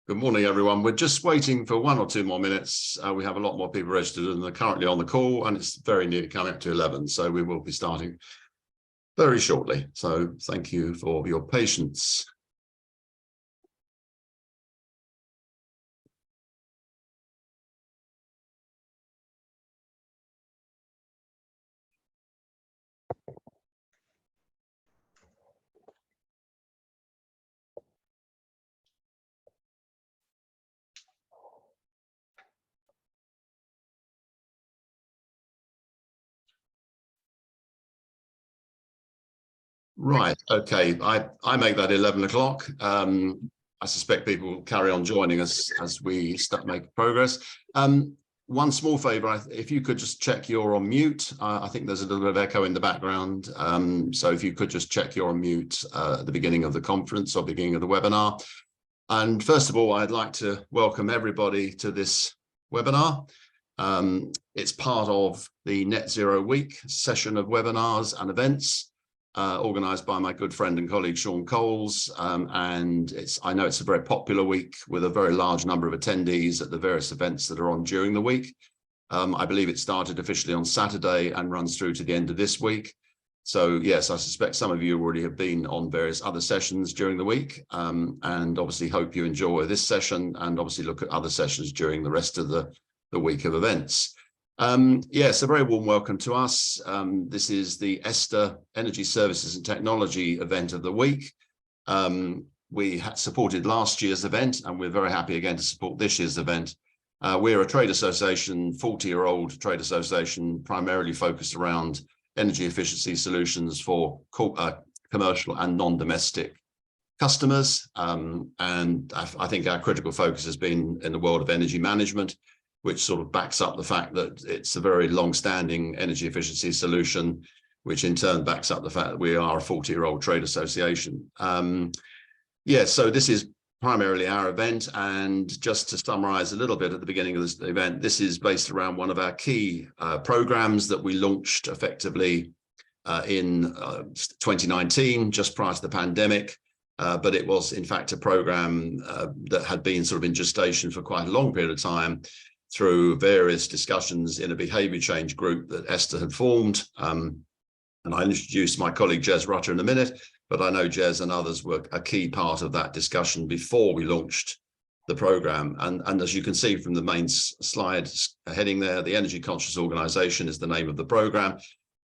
Good morning, everyone. We're just waiting for 1 or 2 more minutes. We have a lot more people registered and they're currently on the call, and it's very nearly coming up to 11, so we will be starting very shortly. So thank you for your patience. Right, okay, I make that 11 o'clock. I suspect people will carry on joining us as we start making progress. One small favor, if you could just check you're on mute. I think there's a little bit of echo in the background. So if you could just check you're on mute at the beginning of the conference or beginning of the webinar. And first of all, I'd like to welcome everybody to this webinar. It's part of the Net Zero Week session of webinars and events organised by my good friend and colleague Sean Coles, and I know it's a very popular week with a very large number of attendees at the various events that are on during the week. I believe it started officially on Saturday and runs through to the end of this week. So yes, I suspect some of you already have been on various other sessions during the week, and obviously hope you enjoy this session and obviously look at other sessions during the rest of the week of events. Yes, a very warm welcome to us. This is the ESTA Energy Services and Technology event of the week. We had supported last year's event and we're very happy again to support this year's event. We're a trade association, 40-year-old trade association, primarily focused around energy efficiency solutions for commercial and non-domestic customers. And I think our critical focus has been in the world of energy management, which sort of backs up the fact that it's a very long-standing energy efficiency solution, which in turn backs up the fact that we are a 40-year-old trade association. Yeah, so this is primarily our event, and just to summarize a little bit at the beginning of this event, this is based around one of our key programs that we launched effectively in 2019, just prior to the pandemic. But it was in fact a program that had been sort of in gestation for quite a long period of time, through various discussions in a behaviour change group that ESTA had formed. And I'll introduce my colleague Jez Rutter in a minute, but I know Jez and others were a key part of that discussion before we launched the programme. And as you can see from the main slide heading there, the Energy Conscious Organisation is the name of the programme,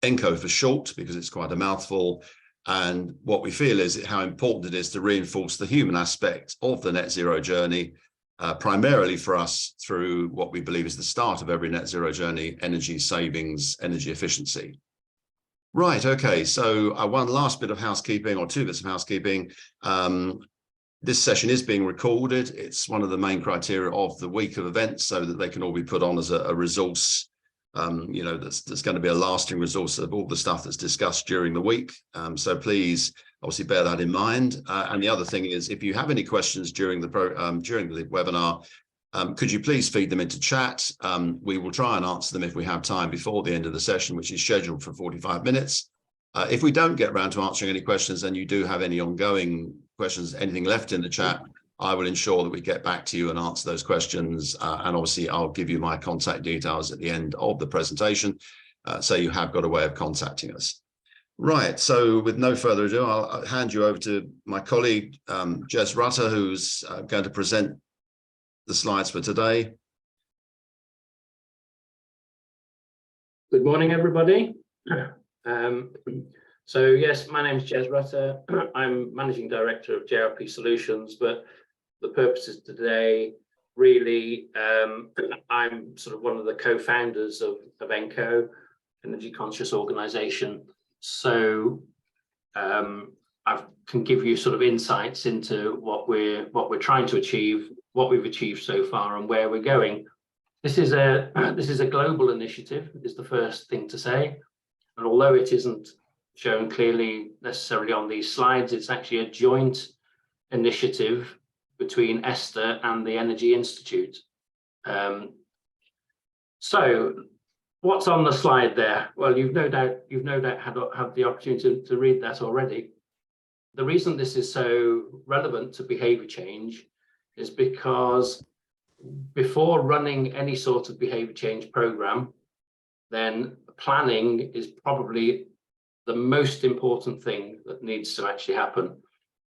EnCO for short, because it's quite a mouthful. And what we feel is how important it is to reinforce the human aspect of the net zero journey, primarily for us through what we believe is the start of every net zero journey: energy savings, energy efficiency. Right, okay, so one last bit of housekeeping, or 2 bits of housekeeping. This session is being recorded. It's one of the main criteria of the week of events, so that they can all be put on as a resource, you know, that's going to be a lasting resource of all the stuff that's discussed during the week. So please obviously bear that in mind. And the other thing is, if you have any questions during the webinar, could you please feed them into chat? We will try and answer them if we have time before the end of the session, which is scheduled for 45 minutes. If we don't get around to answering any questions and you do have any ongoing questions, anything left in the chat, I will ensure that we get back to you and answer those questions. And obviously, I'll give you my contact details at the end of the presentation, so you have got a way of contacting us. Right, so with no further ado, I'll hand you over to my colleague, Jez Rutter, who's going to present the slides for today. Good morning, everybody. So yes, my name is Jez Rutter. I'm Managing Director of JRP Solutions, but the purposes today, really, I'm sort of one of the co-founders of EnCO, Energy Conscious Organisation. So I can give you sort of insights into what we're trying to achieve, what we've achieved so far, and where we're going. This is a global initiative, is the first thing to say. And although it isn't shown clearly necessarily on these slides, it's actually a joint initiative between ESTA and the Energy Institute. So what's on the slide there? Well, you've no doubt had the opportunity to read that already. The reason this is so relevant to behaviour change is because before running any sort of behavior change program, then planning is probably the most important thing that needs to actually happen.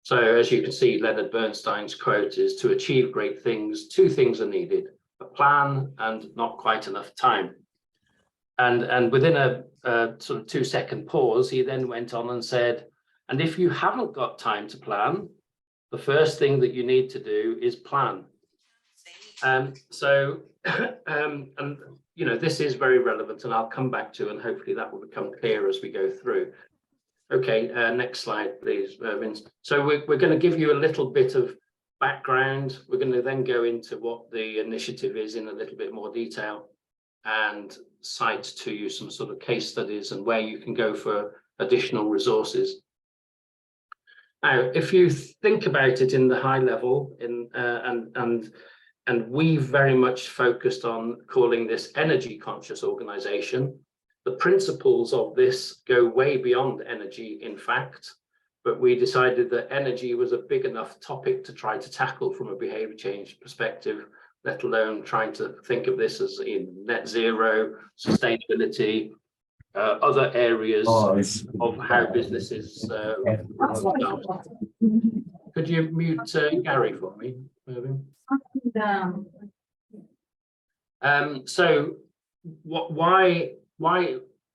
So as you can see, Leonard Bernstein's quote is, to achieve great things, two things are needed: a plan and not quite enough time. And within a sort of 2-second pause, he then went on and said, and if you haven't got time to plan, the first thing that you need to do is plan. So, and you know, this is very relevant, and I'll come back to, and hopefully that will become clear as we go through. Okay, next slide, please, Vince. So we're going to give you a little bit of background. We're going to then go into what the initiative is in a little bit more detail, and cite to you some sort of case studies and where you can go for additional resources. Now, if you think about it in the high level, and we've very much focused on calling this energy conscious organization. The principles of this go way beyond energy, in fact, but we decided that energy was a big enough topic to try to tackle from a behavior change perspective, let alone trying to think of this as in net zero, sustainability, other areas of how businesses Could you mute Gary for me, Irving? So why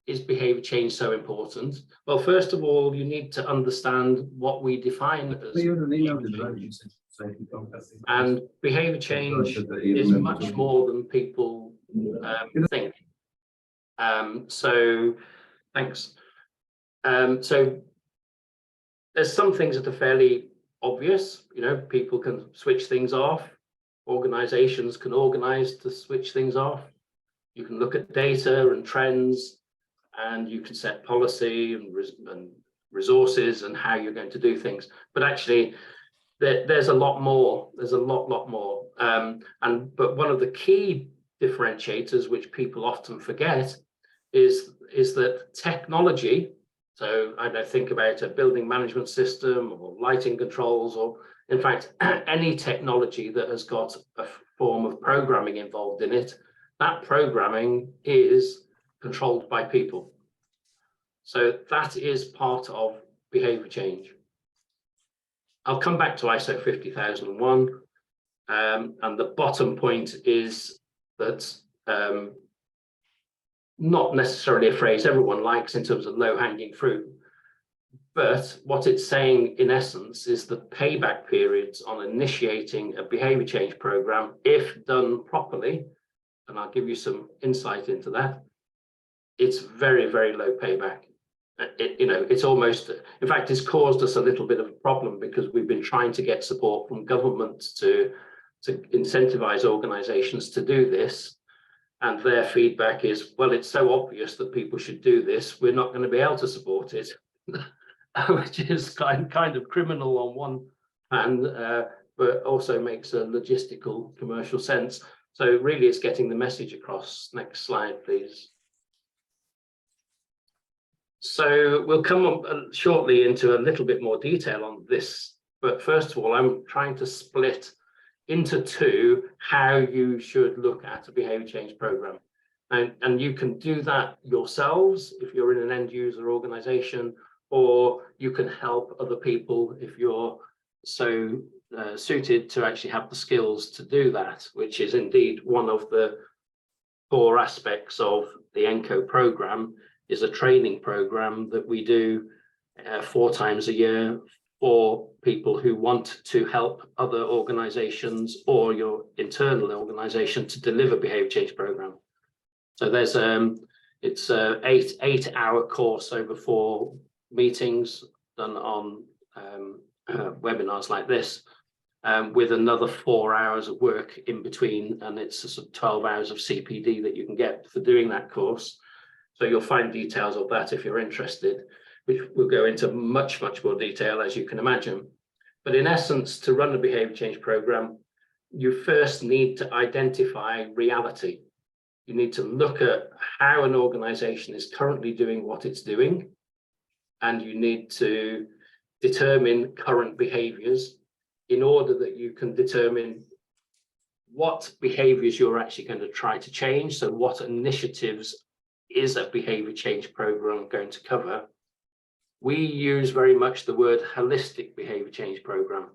is behavior change so important? Well, first of all, you need to understand what we define as behavior change. And behavior change is much more than people think. So thanks. So there's some things that are fairly obvious. You know, people can switch things off. Organizations can organize to switch things off. You can look at data and trends, and you can set policy and resources and how you're going to do things. But actually, there's a lot more. There's a lot more. But one of the key differentiators, which people often forget, is that technology. So I don't think about a building management system or lighting controls, or in fact, any technology that has got a form of programming involved in it, that programming is controlled by people. So that is part of behavior change. I'll come back to ISO 50001, and the bottom point is that not necessarily a phrase everyone likes in terms of low-hanging fruit, but what it's saying in essence is the payback periods on initiating a behavior change program, if done properly, and I'll give you some insight into that, it's very, very low payback. It's almost, in fact, it's caused us a little bit of a problem because we've been trying to get support from government to incentivize organizations to do this. And their feedback is, well, it's so obvious that people should do this, we're not going to be able to support it, which is kind of criminal on one hand, but also makes a logistical commercial sense. So really it's getting the message across. Next slide, please. So we'll come up shortly into a little bit more detail on this. But first of all, I'm trying to split into two how you should look at a behavior change program. And you can do that yourselves if you're in an end user organization, or you can help other people if you're so suited to actually have the skills to do that, which is indeed one of the core aspects of the EnCO program, is a training program that we do 4 times a year for people who want to help other organizations or your internal organization to deliver behavior change program. So there's it's a 8-hour course over 4 meetings done on webinars like this, with another 4 hours of work in between, and it's a sort of 12 hours of CPD that you can get for doing that course. So you'll find details of that if you're interested, which will go into much more detail, as you can imagine. But in essence, to run a behavior change program, you first need to identify reality. You need to look at how an organization is currently doing what it's doing, and you need to determine current behaviors, in order that you can determine what behaviours you're actually going to try to change. So what initiatives is a behaviour change programme going to cover? We use very much the word holistic behaviour change programme,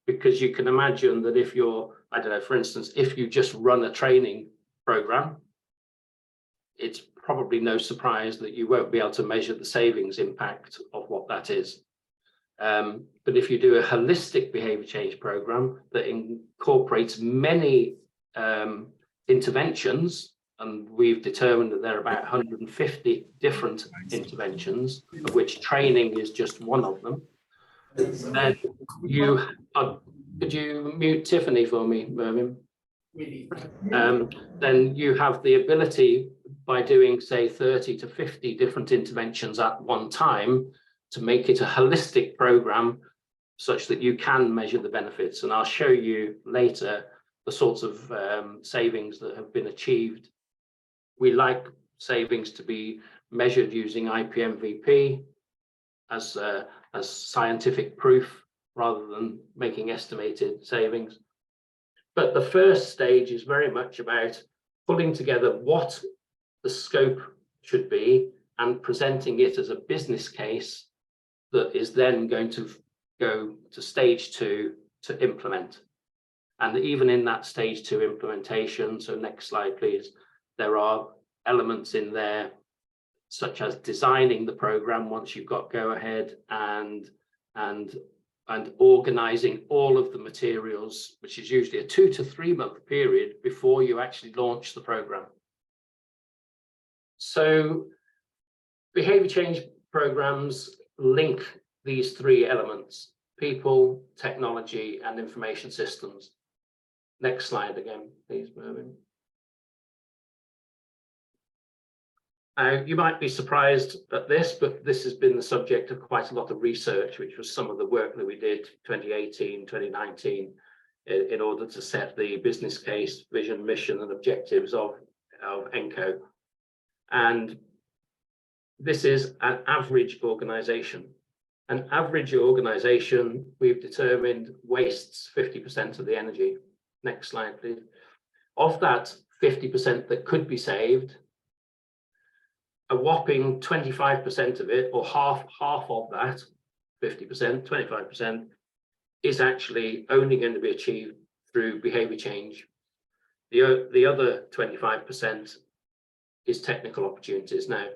because you can imagine that if you're, I don't know, for instance, if you just run a training programme, it's probably no surprise that you won't be able to measure the savings impact of what that is. But if you do a holistic behaviour change programme that incorporates many interventions, and we've determined that there are about 150 different interventions, of which training is just one of them, then you could you mute Tiffany for me, Mervyn? Then you have the ability, by doing say 30 to 50 different interventions at one time, to make it a holistic program such that you can measure the benefits. And I'll show you later the sorts of savings that have been achieved. We like savings to be measured using IPMVP as scientific proof rather than making estimated savings. But the first stage is very much about pulling together what the scope should be and presenting it as a business case that is then going to go to stage 2 to implement. And even in that stage 2 implementation, so next slide please, there are elements in there such as designing the program once you've got go ahead, and organizing all of the materials, which is usually a 2 to 3 month period before you actually launch the program. So behavior change programs link these 3 elements: people, technology, and information systems. Next slide again, please, Mervyn. You might be surprised at this, but this has been the subject of quite a lot of research, which was some of the work that we did 2018, 2019, in order to set the business case, vision, mission, and objectives of EnCO. And this is an average organization. An average organization, we've determined, wastes 50% of the energy. Next slide, please. Of that 50% that could be saved, a whopping 25% of it, or half of that, 50%, 25%, is actually only going to be achieved through behavior change. The other 25% is technical opportunities. Now,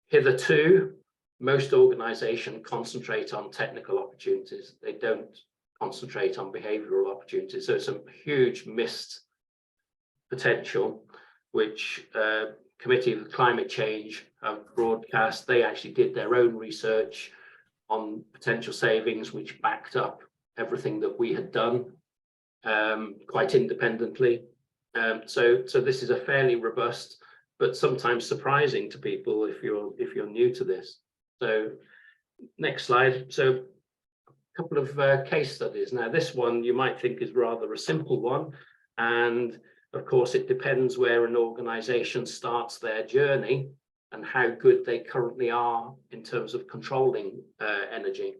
hitherto, most organizations concentrate on technical opportunities. They don't concentrate on behavioral opportunities. So it's a huge missed potential, which Committee of Climate Change have broadcast. They actually did their own research on potential savings, which backed up everything that we had done quite independently. So this is a fairly robust, but sometimes surprising to people if you're new to this. So next slide. So a couple of case studies. Now this one you might think is rather a simple one, and of course it depends where an organization starts their journey and how good they currently are in terms of controlling energy.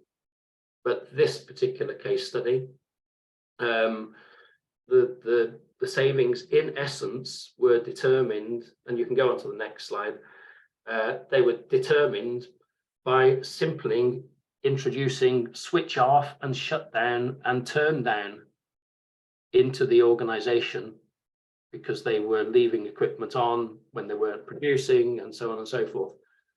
But this particular case study, the savings in essence were determined, and you can go on to the next slide, they were determined by simply introducing switch off and shut down and turn down into the organization, because they were leaving equipment on when they weren't producing, and so on and so forth.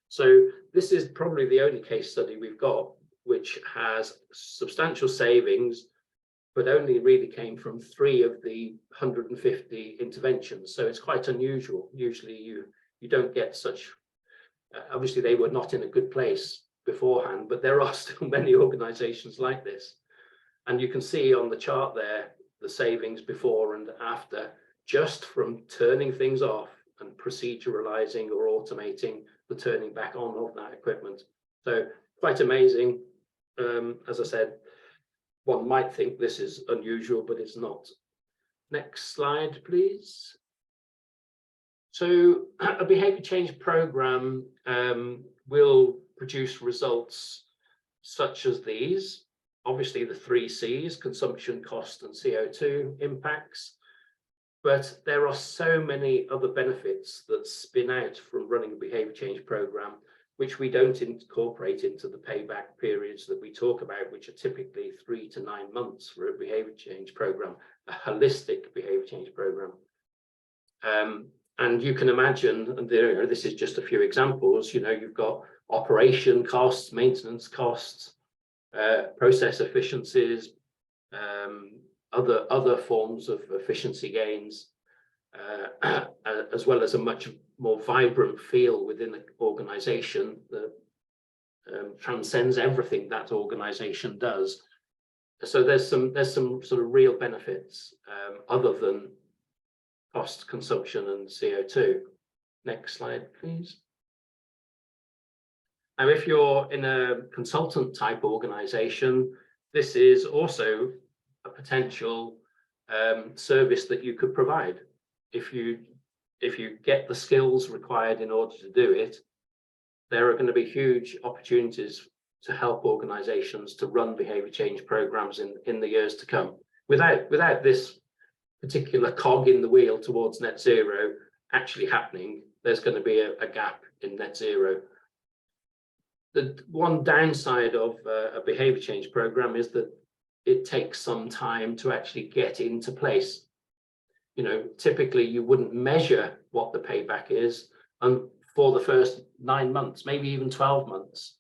So this is probably the only case study we've got which has substantial savings, but only really came from 3 of the 150 interventions. So it's quite unusual. Usually you don't get such, obviously they were not in a good place beforehand, but there are still many organizations like this. And you can see on the chart there, the savings before and after, just from turning things off and proceduralizing or automating the turning back on of that equipment. So quite amazing. As I said, one might think this is unusual, but it's not. Next slide, please. So a behavior change program will produce results such as these. obviously the 3 C's, consumption, cost, and CO2 impacts. But there are so many other benefits that spin out from running a behaviour change programme, which we don't incorporate into the payback periods that we talk about, which are typically 3 to 9 months for a behaviour change programme, a holistic behaviour change programme. And you can imagine, and this is just a few examples, you've got operation costs, maintenance costs, process efficiencies, other forms of efficiency gains, as well as a much more vibrant feel within the organization that transcends everything that organization does. So there's some sort of real benefits other than cost, consumption, and CO2. Next slide, please. Now, if you're in a consultant type organization, this is also a potential service that you could provide. If you get the skills required in order to do it, there are going to be huge opportunities to help organizations to run behavior change programs in the years to come. Without this particular cog in the wheel towards net zero actually happening, there's going to be a gap in net zero. The one downside of a behavior change program is that it takes some time to actually get into place. Typically you wouldn't measure what the payback is for the first 9 months, maybe even 12 months.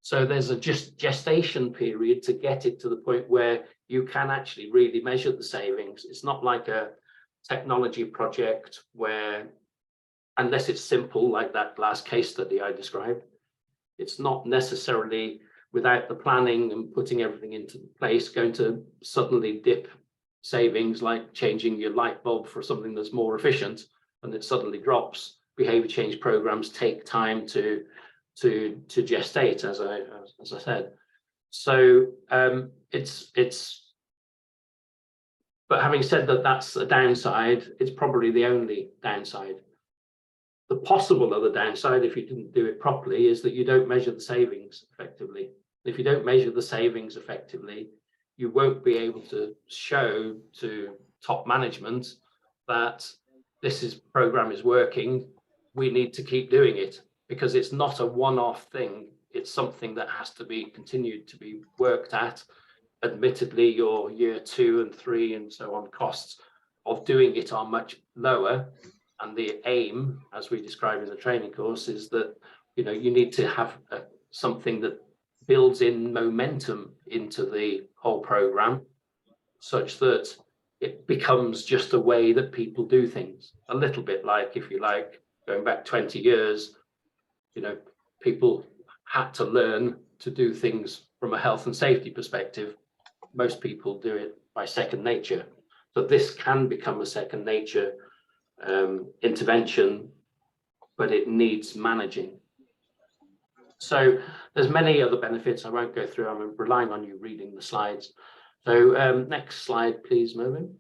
So there's a gestation period to get it to the point where you can actually really measure the savings. It's not like a technology project where, unless it's simple, like that last case study I described, it's not necessarily, without the planning and putting everything into place, going to suddenly dip savings like changing your light bulb for something that's more efficient and it suddenly drops. Behavior change programs take time to gestate, as I said. So but having said that, that's a downside. It's probably the only downside. The possible other downside, if you didn't do it properly, is that you don't measure the savings effectively. If you don't measure the savings effectively, you won't be able to show to top management that this program is working. We need to keep doing it, because it's not a one-off thing. It's something that has to be continued to be worked at. Admittedly, your year 2 and 3 and so on costs of doing it are much lower. And the aim, as we describe in the training course, is that you need to have something that builds in momentum into the whole program, such that it becomes just a way that people do things. A little bit like, if you like, going back 20 years, people had to learn to do things from a health and safety perspective. Most people do it by second nature. So this can become a second nature intervention, but it needs managing. So there's many other benefits. I won't go through. I'm relying on you reading the slides. So next slide, please, Mervyn.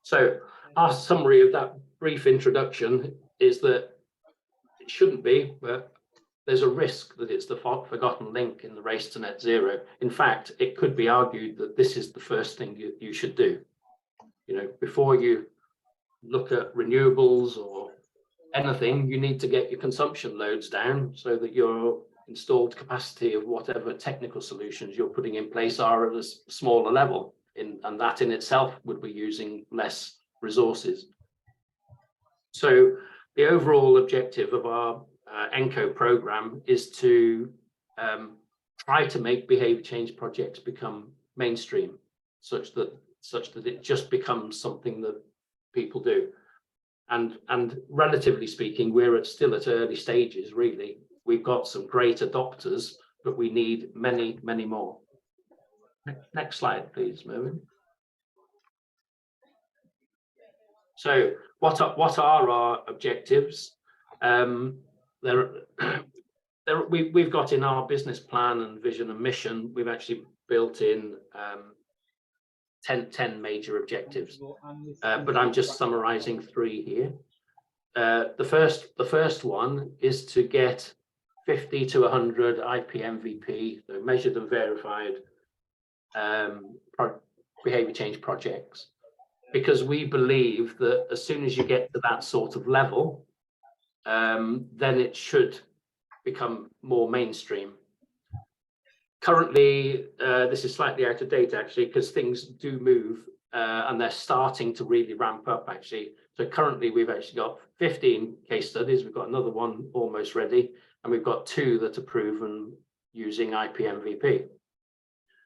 So our summary of that brief introduction is that it shouldn't be, but there's a risk that it's the forgotten link in the race to net zero. In fact, it could be argued that this is the first thing you should do. Before you look at renewables or anything, you need to get your consumption loads down so that your installed capacity of whatever technical solutions you're putting in place are at a smaller level, and that in itself would be using less resources. So the overall objective of our EnCO program is to try to make behavior change projects become mainstream, such that it just becomes something that people do. And relatively speaking, we're still at early stages, really. We've got some great adopters, but we need many, many more. Next slide, please, Mervyn. So what are our objectives? We've got in our business plan and vision and mission, we've actually built in 10 major objectives, but I'm just summarizing 3 here. The first one is to get 50 to 100 IPMVP, so measured and verified behavior change projects, because we believe that as soon as you get to that sort of level, then it should become more mainstream. Currently, this is slightly out of date actually, because things do move and they're starting to really ramp up actually. So currently we've actually got 15 case studies. We've got another one almost ready, and we've got 2 that are proven using IPMVP.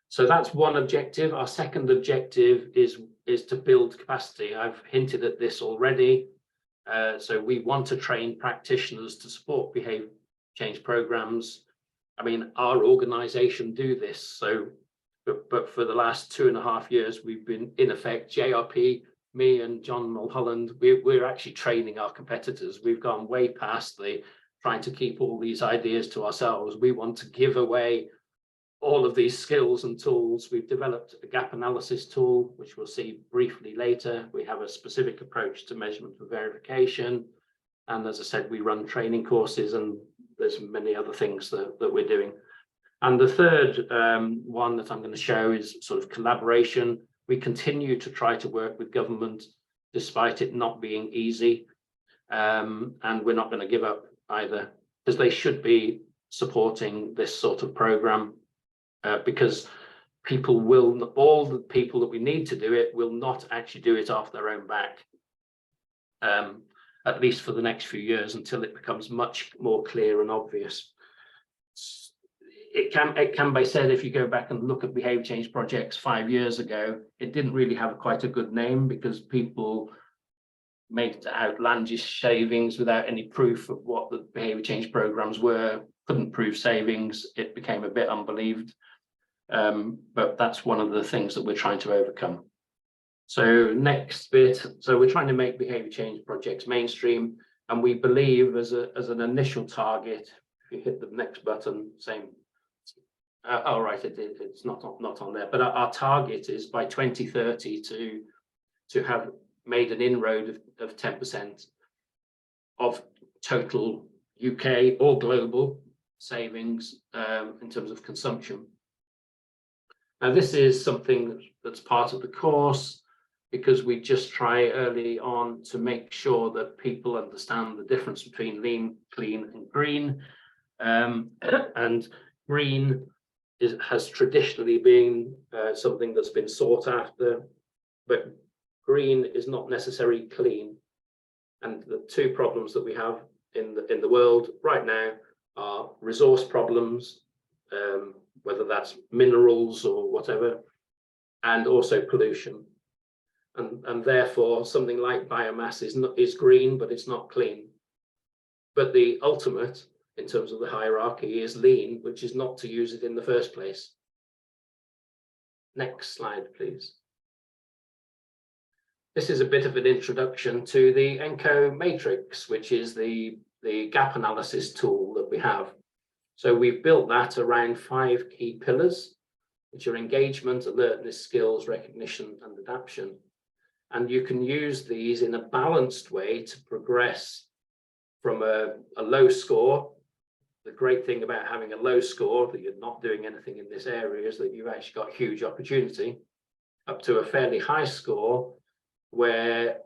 So that's one objective. Our second objective is to build capacity. I've hinted at this already. So we want to train practitioners to support behavior change programs. I mean, our organization do this. So, but for the last 2.5 years, we've been in effect, JRP, me and John Mulholland, we're actually training our competitors. We've gone way past the trying to keep all these ideas to ourselves. We want to give away all of these skills and tools. We've developed a gap analysis tool, which we'll see briefly later. We have a specific approach to measurement and verification. And as I said, we run training courses, and there's many other things that we're doing. And the third one that I'm going to show is sort of collaboration. We continue to try to work with government, despite it not being easy. And we're not going to give up either, because they should be supporting this sort of program, because people will, all the people that we need to do it will not actually do it off their own back, at least for the next few years, until it becomes much more clear and obvious. It can be said, if you go back and look at behavior change projects 5 years ago, it didn't really have quite a good name, because people made outlandish savings without any proof of what the behavior change programs were, couldn't prove savings. It became a bit unbelieved. But that's one of the things that we're trying to overcome. So next bit, so we're trying to make behavior change projects mainstream, and we believe as an initial target, if you hit the next button, same. Oh, right, it's not on there, but our target is by 2030 to have made an inroad of 10% of total UK or global savings in terms of consumption. Now, this is something that's part of the course, because we just try early on to make sure that people understand the difference between lean, clean, and green. And green has traditionally been something that's been sought after, but green is not necessarily clean. And the 2 problems that we have in the world right now are resource problems, whether that's minerals or whatever, and also pollution. And therefore, something like biomass is green, but it's not clean. But the ultimate, in terms of the hierarchy, is lean, which is not to use it in the first place. Next slide, please. This is a bit of an introduction to the EnCO matrix, which is the gap analysis tool that we have. So we've built that around 5 key pillars, which are engagement, alertness, skills, recognition, and adaptation. And you can use these in a balanced way to progress from a low score. The great thing about having a low score, that you're not doing anything in this area, is that you've actually got huge opportunity, up to a fairly high score where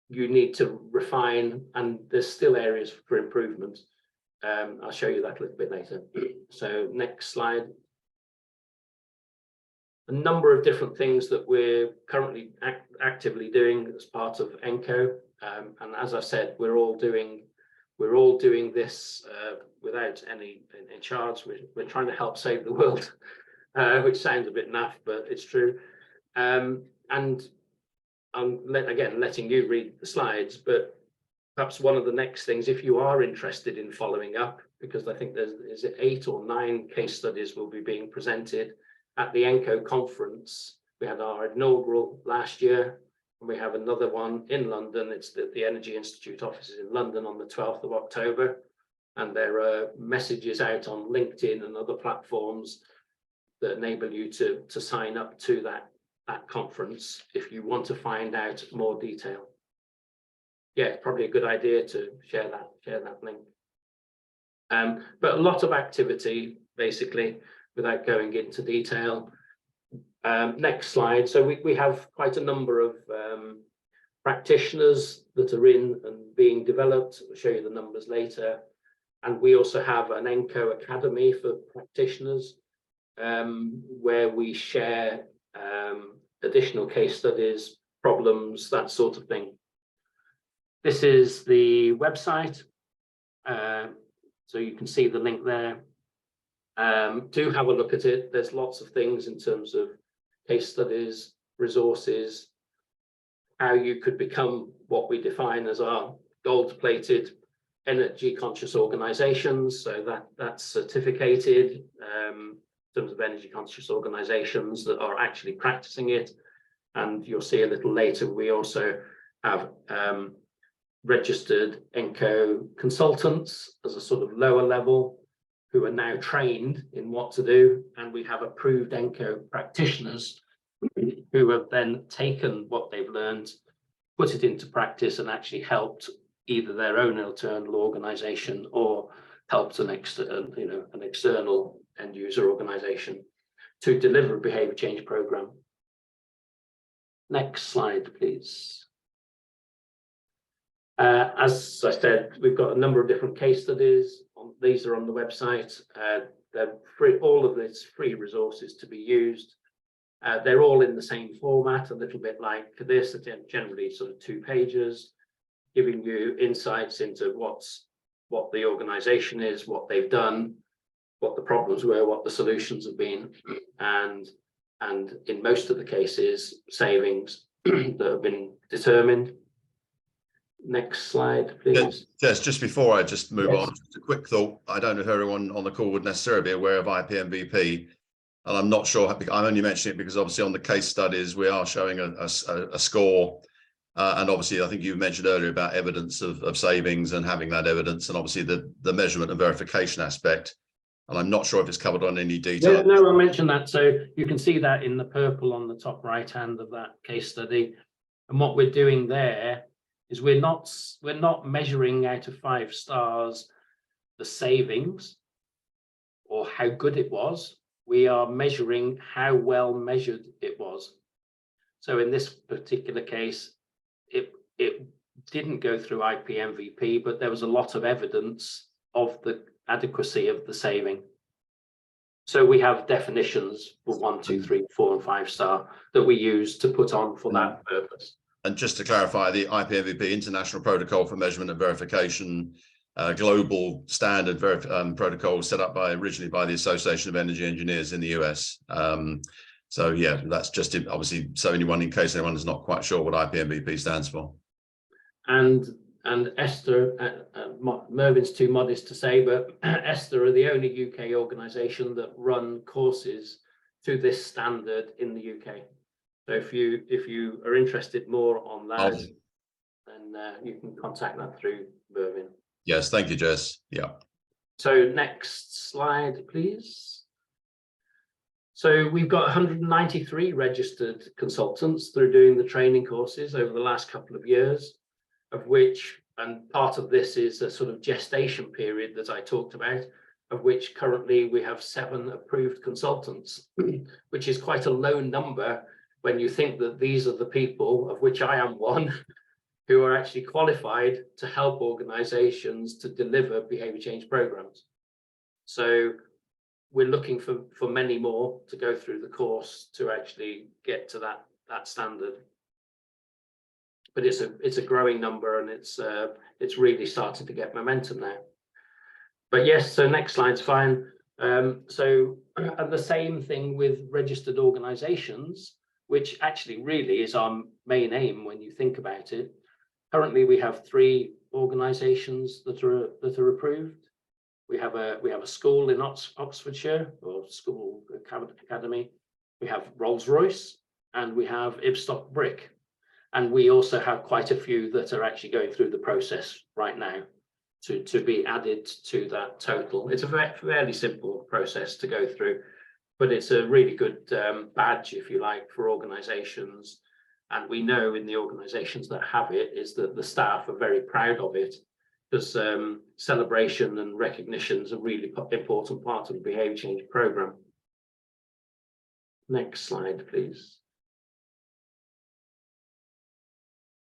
you need to refine, and there's still areas for improvement. I'll show you that a little bit later. So next slide. A number of different things that we're currently actively doing as part of EnCO, and as I said, we're all doing this without any charge. We're trying to help save the world, which sounds a bit naff, but it's true. And I'm letting you read the slides, but perhaps one of the next things, if you are interested in following up, because I think there's 8 or 9 case studies will be being presented at the EnCO conference. We had our inaugural last year, and we have another one in London. It's the Energy Institute offices in London on the 12th of October. And there are messages out on LinkedIn and other platforms that enable you to sign up to that conference if you want to find out more detail. Yeah, it's probably a good idea to share that link. But a lot of activity, basically, without going into detail. Next slide. So we have quite a number of practitioners that are in and being developed. I'll show you the numbers later. And we also have an EnCO Academy for practitioners, where we share additional case studies, problems, that sort of thing. This is the website. So you can see the link there. Do have a look at it. There's lots of things in terms of case studies, resources, how you could become what we define as our gold-plated energy conscious organizations. So that's certificated in terms of energy conscious organizations that are actually practicing it. And you'll see a little later, we also have registered EnCO consultants as a sort of lower level who are now trained in what to do. And we have approved EnCO practitioners who have then taken what they've learned, put it into practice, and actually helped either their own internal organization or helped an external end user organization to deliver a behavior change program. Next slide, please. As I said, we've got a number of different case studies. These are on the website. They're free, all of this free resources to be used. They're all in the same format, a little bit like this, generally sort of 2 pages, giving you insights into what the organization is, what they've done, what the problems were, what the solutions have been, and in most of the cases, savings that have been determined. Next slide, please. Yes, just before I just move Yes. on, just a quick thought. I don't know if everyone on the call would necessarily be aware of IPMVP, and I'm not sure. I'm only mentioning it because obviously on the case studies we are showing a score, and obviously I think you mentioned earlier about evidence of savings and having that evidence, and obviously the measurement and verification aspect. And I'm not sure if it's covered on any detail. No, I mentioned that. So you can see that in the purple on the top right hand of that case study. And what we're doing there is we're not measuring out of 5 stars the savings or how good it was. We are measuring how well measured it was. So in this particular case, it didn't go through IPMVP, but there was a lot of evidence of the adequacy of the saving. So we have definitions for 1, 2, 3, 4, and 5 star that we use to put on for that purpose. And just to clarify, the IPMVP, International Protocol for Measurement and Verification, global standard protocol set up originally by the Association of Energy Engineers in the US. So yeah, that's just obviously, so anyone, in case anyone is not quite sure what IPMVP stands for. And ESTA, Mervin's too modest to say, but ESTA are the only UK organisation that run courses to this standard in the UK. So if you are interested more on that, then you can contact that through Mervin. Yes, thank you, Jess. Yeah. So next slide, please. So we've got 193 registered consultants that are doing the training courses over the last couple of years, of which, and part of this is a sort of gestation period that I talked about, of which currently we have 7 approved consultants, which is quite a low number when you think that these are the people, of which I am one, who are actually qualified to help organizations to deliver behavior change programs. So we're looking for many more to go through the course to actually get to that standard. But it's a growing number, and it's really starting to get momentum now. But yes, so next slide's fine. And the same thing with registered organizations, which actually really is our main aim when you think about it. Currently, we have 3 organizations that are approved. We have a school in Oxfordshire, or school academy. We have Rolls-Royce, and we have Ibstock Brick. And we also have quite a few that are actually going through the process right now to be added to that total. It's a fairly simple process to go through, but it's a really good badge, if you like, for organizations. And we know in the organizations that have it is that the staff are very proud of it, because celebration and recognition is a really important part of the behaviour change programme. Next slide, please.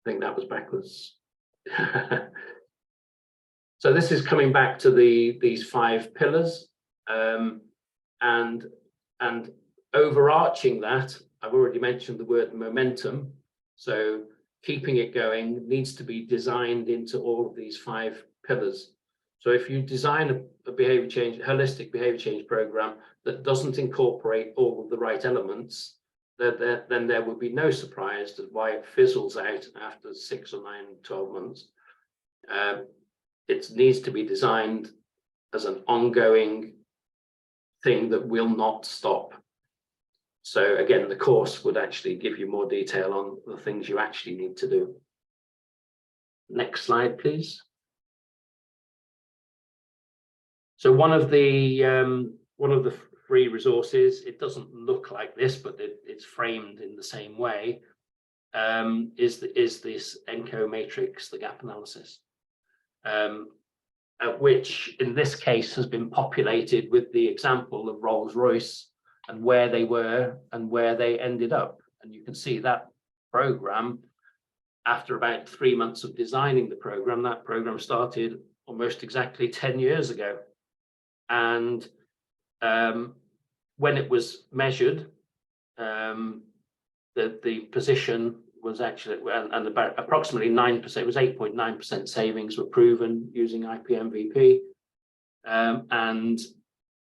I think that was backwards. So this is coming back to these 5 pillars, and overarching that, I've already mentioned the word momentum. So keeping it going needs to be designed into all of these 5 pillars. So if you design a behaviour change, holistic behaviour change program that doesn't incorporate all of the right elements, then there will be no surprise to why it fizzles out after 6 or 9, 12 months. It needs to be designed as an ongoing thing that will not stop. So again, the course would actually give you more detail on the things you actually need to do. Next slide, please. So one of the free resources, it doesn't look like this, but it's framed in the same way, is this EnCO matrix, the gap analysis, which in this case has been populated with the example of Rolls-Royce and where they were and where they ended up. And you can see that program, after about 3 months of designing the program, that program started almost exactly 10 years ago. And when it was measured, the position was actually, and about approximately 9%, it was 8.9% savings were proven using IPMVP. And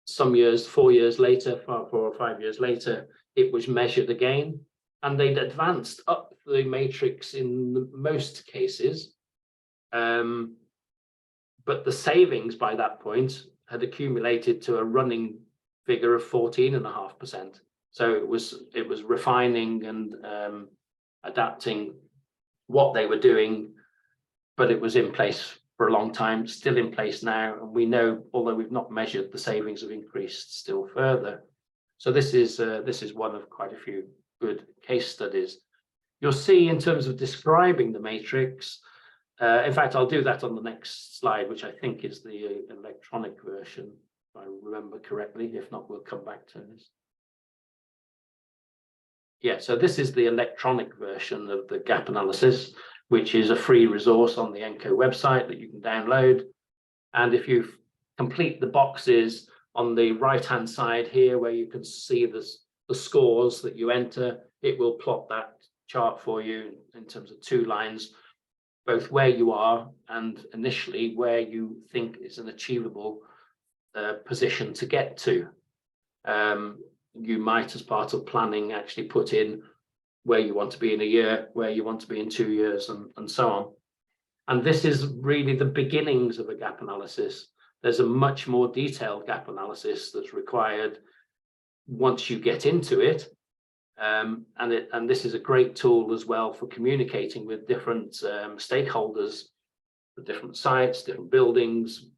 some years, 4 years later, 4 or 5 years later, it was measured again, and they'd advanced up the matrix in most cases. But the savings by that point had accumulated to a running figure of 14.5%. So it was refining and adapting what they were doing, but it was in place for a long time, still in place now. And we know, although we've not measured, the savings have increased still further. So this is one of quite a few good case studies. You'll see in terms of describing the matrix, in fact, I'll do that on the next slide, which I think is the electronic version, if I remember correctly. If not, we'll come back to this. Yeah, so this is the electronic version of the gap analysis, which is a free resource on the EnCO website that you can download. And if you complete the boxes on the right-hand side here, where you can see the scores that you enter, it will plot that chart for you in terms of 2 lines, both where you are and initially where you think is an achievable position to get to. You might, as part of planning, actually put in where you want to be in a year, where you want to be in 2 years, and so on. And this is really the beginnings of a gap analysis. There's a much more detailed gap analysis that's required once you get into it. And this is a great tool as well for communicating with different stakeholders, the different sites, different buildings,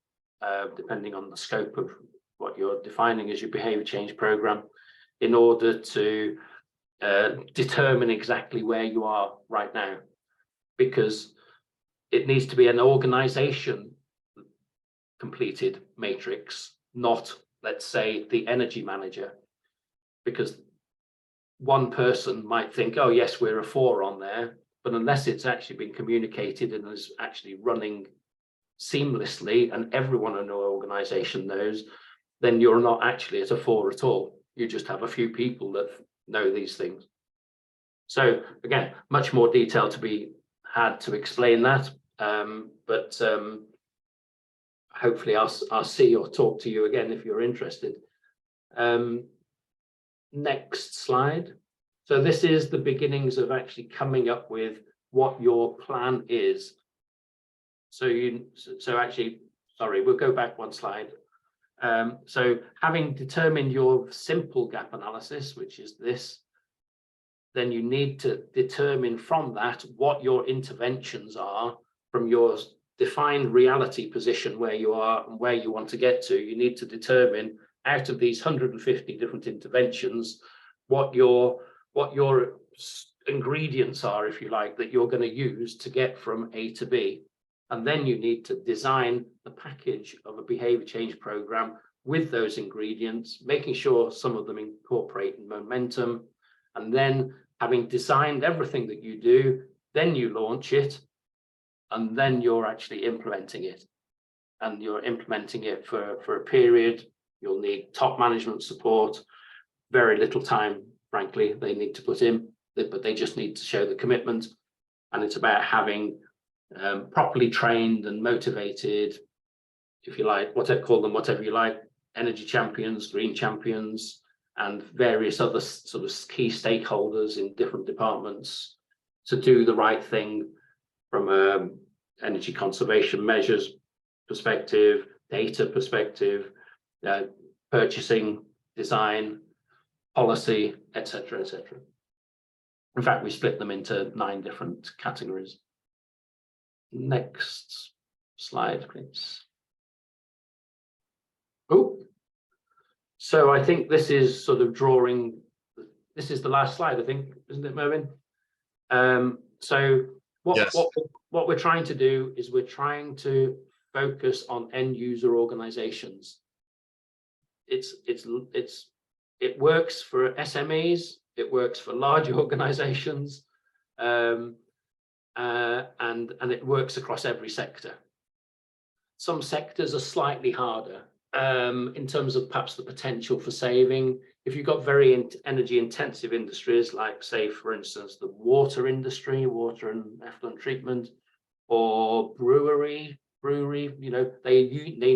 depending on the scope of what you're defining as your behaviour change program, in order to determine exactly where you are right now, because it needs to be an organisation completed matrix, not, let's say, the energy manager, because one person might think, oh yes, we're a 4 on there, but unless it's actually been communicated and is actually running seamlessly and everyone in an organisation knows, then you're not actually at a 4 at all. You just have a few people that know these things. So again, much more detail to be had to explain that, but hopefully I'll see or talk to you again if you're interested. Next slide. So this is the beginnings of actually coming up with what your plan is. So actually, sorry, we'll go back 1 slide. So having determined your simple gap analysis, which is this, then you need to determine from that what your interventions are from your defined reality position where you are and where you want to get to. You need to determine, out of these 150 different interventions, what your ingredients are, if you like, that you're going to use to get from A to B. And then you need to design the package of a behavior change program with those ingredients, making sure some of them incorporate momentum. And then having designed everything that you do, then you launch it, and then you're actually implementing it. And you're implementing it for a period. You'll need top management support, very little time, frankly, they need to put in, but they just need to show the commitment. And it's about having properly trained and motivated, if you like, call them whatever you like, energy champions, green champions, and various other sort of key stakeholders in different departments to do the right thing from a energy conservation measures perspective, data perspective, purchasing, design, policy, etc., etc. In fact, we split them into 9 different categories. Next slide, please. Oh, so I think this is sort of drawing, this is the last slide, I think, isn't it, Mervyn? So what we're trying to do is we're trying to focus on end user organizations. It works for SMEs, it works for large organizations, and it works across every sector. Some sectors are slightly harder in terms of perhaps the potential for saving. If you've got very energy intensive industries, like say, for instance, the water industry, water and effluent treatment, or brewery, you know, they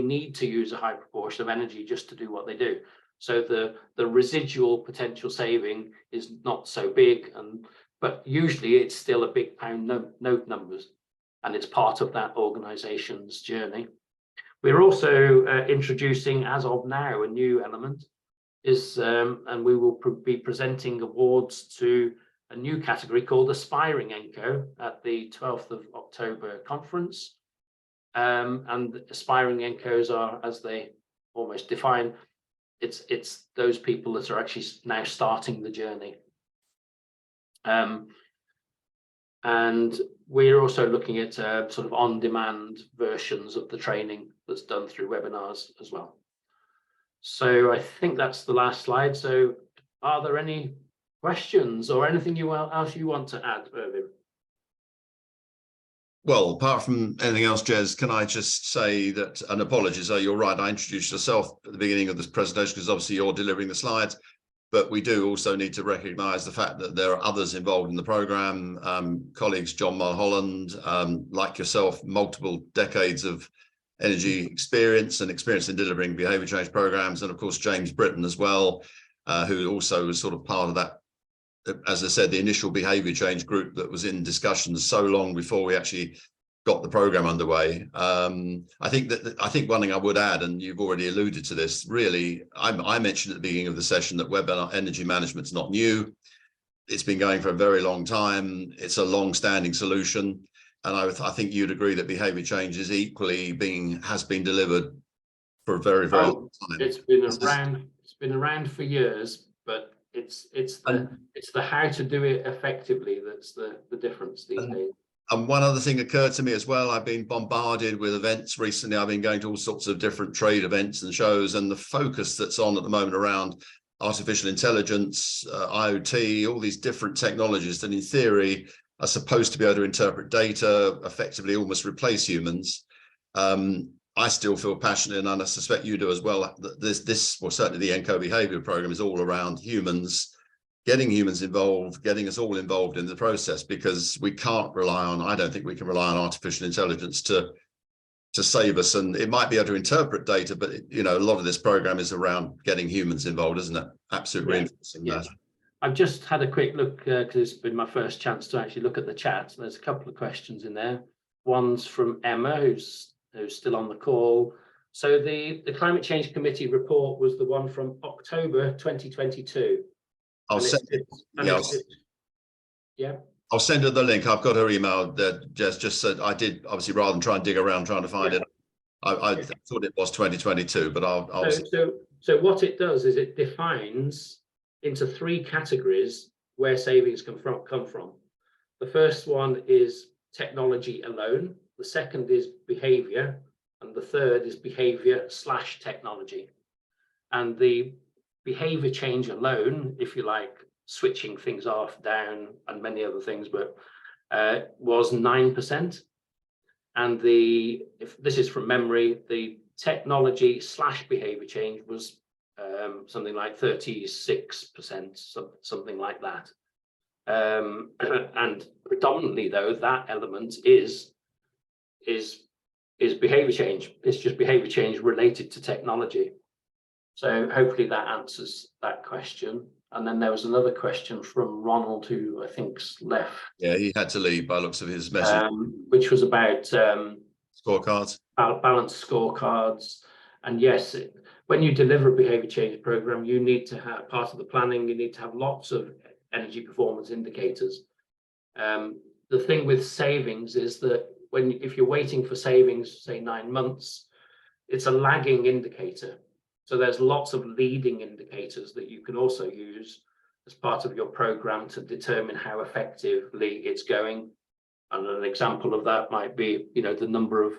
need to use a high proportion of energy just to do what they do. So the residual potential saving is not so big, but usually it's still a big pound note numbers, and it's part of that organization's journey. We're also introducing, as of now, a new element and we will be presenting awards to a new category called Aspiring EnCO at the 12th of October conference. And Aspiring EnCOs are, as they almost define, it's those people that are actually now starting the journey. And we're also looking at sort of on-demand versions of the training that's done through webinars as well. So I think that's the last slide. So are there any questions or anything else you want to add, Irvin? Well, apart from anything else, Jez, can I just say that, and apologies, you're right, I introduced yourself at the beginning of this presentation because obviously you're delivering the slides, but we do also need to recognise the fact that there are others involved in the programme, colleagues John Mulholland, like yourself, multiple decades of energy experience and experience in delivering behaviour change programmes, and of course James Britton as well, who also was sort of part of that, as I said, the initial behaviour change group that was in discussions so long before we actually got the programme underway. I think one thing I would add, and you've already alluded to this, really, I mentioned at the beginning of the session that web energy management's not new. It's been going for a very long time. It's a long-standing solution. And I think you'd agree that behaviour change is equally has been delivered for a very, very long time. It's been around for years, but it's the how to do it effectively that's the difference these days. And one other thing occurred to me as well. I've been bombarded with events recently. I've been going to all sorts of different trade events and shows, and the focus that's on at the moment around artificial intelligence, IoT, all these different technologies that in theory are supposed to be able to interpret data, effectively almost replace humans. I still feel passionate, and I suspect you do as well, that this, well, certainly the EnCO behaviour programme is all around humans, getting humans involved, getting us all involved in the process, because we can't rely on, I don't think we can rely on artificial intelligence to save us. And it might be able to interpret data, but you know, a lot of this programme is around getting humans involved, isn't it? Absolutely reinforcing that. I've just had a quick look because it's been my first chance to actually look at the chat. There's a couple of questions in there. One's from Emma, who's still on the call. So the Climate Change Committee report was the one from October 2022. I'll send I'll send her the link. I've got her email that just said, I did, obviously, rather than try and dig around trying to find it. I thought it was 2022, but I'll so what it does is it defines into 3 categories where savings come from. The first one is technology alone, the second is behaviour, and the third is behaviour/technology. And the behaviour change alone, if you like, switching things off, down, and many other things, but was 9%. And if this is from memory, the technology/behaviour change was something like 36%, something like that. And predominantly, though, that element is behaviour change. It's just behaviour change related to technology. So hopefully that answers that question. And then there was another question from Ronald, who I think's left. Yeah, he had to leave by looks of his message. Which was about Scorecards. Balanced scorecards. And yes, when you deliver a behaviour change program, you need to have part of the planning, you need to have lots of energy performance indicators. The thing with savings is that if you're waiting for savings, say 9 months, it's a lagging indicator. So there's lots of leading indicators that you can also use as part of your program to determine how effectively it's going. And an example of that might be, the number of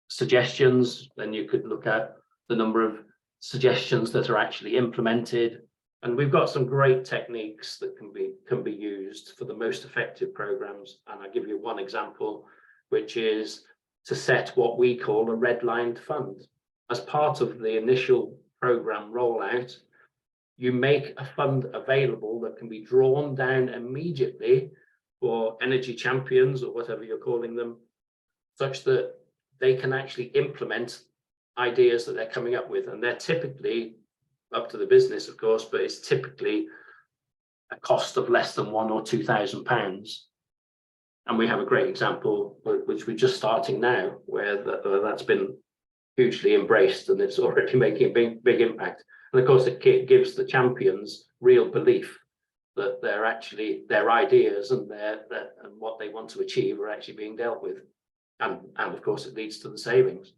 suggestions. Then you could look at the number of suggestions that are actually implemented. And we've got some great techniques that can be used for the most effective programs. And I'll give you one example, which is to set what we call a redlined fund. As part of the initial program rollout, you make a fund available that can be drawn down immediately for energy champions, or whatever you're calling them, such that they can actually implement ideas that they're coming up with. And they're typically up to the business, of course, but it's typically a cost of less than £1,000 or £2,000. And we have a great example, which we're just starting now, where that's been hugely embraced, and it's already making a big impact. And of course, it gives the champions real belief that their ideas and what they want to achieve are actually being dealt with. And of course, it leads to the savings.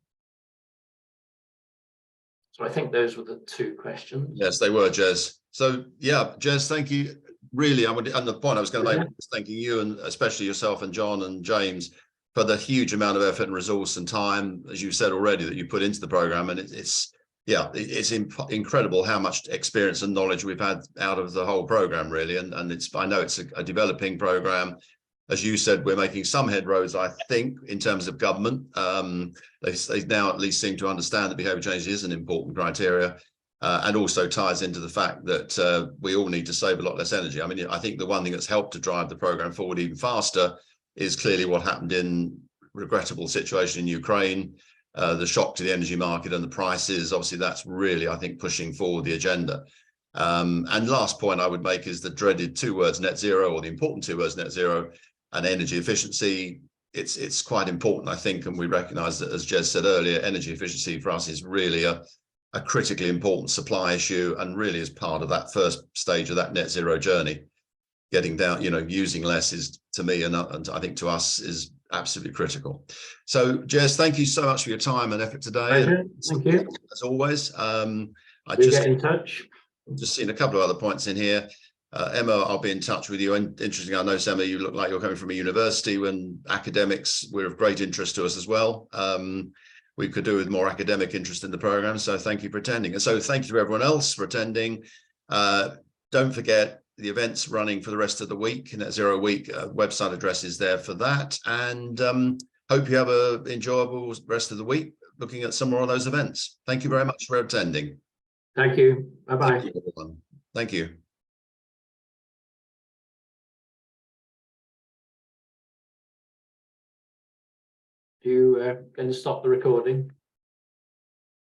So I think those were the 2 questions. Yes, they were, Jez. So yeah, Jez, thank you. Really, and the point I was going to make was thanking you, and especially yourself and John and James, for the huge amount of effort and resource and time, as you said already, that you put into the program. And it's incredible how much experience and knowledge we've had out of the whole program, really. And I know it's a developing program. As you said, we're making some headroads, I think, in terms of government. They now at least seem to understand that behaviour change is an important criteria, and also ties into the fact that we all need to save a lot less energy. I mean, I think the one thing that's helped to drive the program forward even faster is clearly what happened in regrettable situation in Ukraine, the shock to the energy market and the prices. Obviously, that's really, I think, pushing forward the agenda. And last point I would make is the dreaded 2 words net zero, or the important 2 words net zero, and energy efficiency. It's quite important, I think, and we recognise that, as Jez said earlier, energy efficiency for us is really a critically important supply issue, and really is part of that first stage of that net zero journey. Getting down, using less is, to me, and I think to us, is absolutely critical. So, Jez, thank you so much for your time and effort today. Thank you. As always. Get in touch. I've just seen a couple of other points in here. Emma, I'll be in touch with you. And interesting, I know, Emma, you look like you're coming from a university, when academics were of great interest to us as well. We could do with more academic interest in the program. So thank you for attending. And so thank you to everyone else for attending. Don't forget, the event's running for the rest of the week. Net Zero Week website address is there for that. And hope you have an enjoyable rest of the week looking at some more of those events. Thank you very much for attending. Thank you. Bye-bye. Thank you, everyone. Thank you. You going to stop the recording?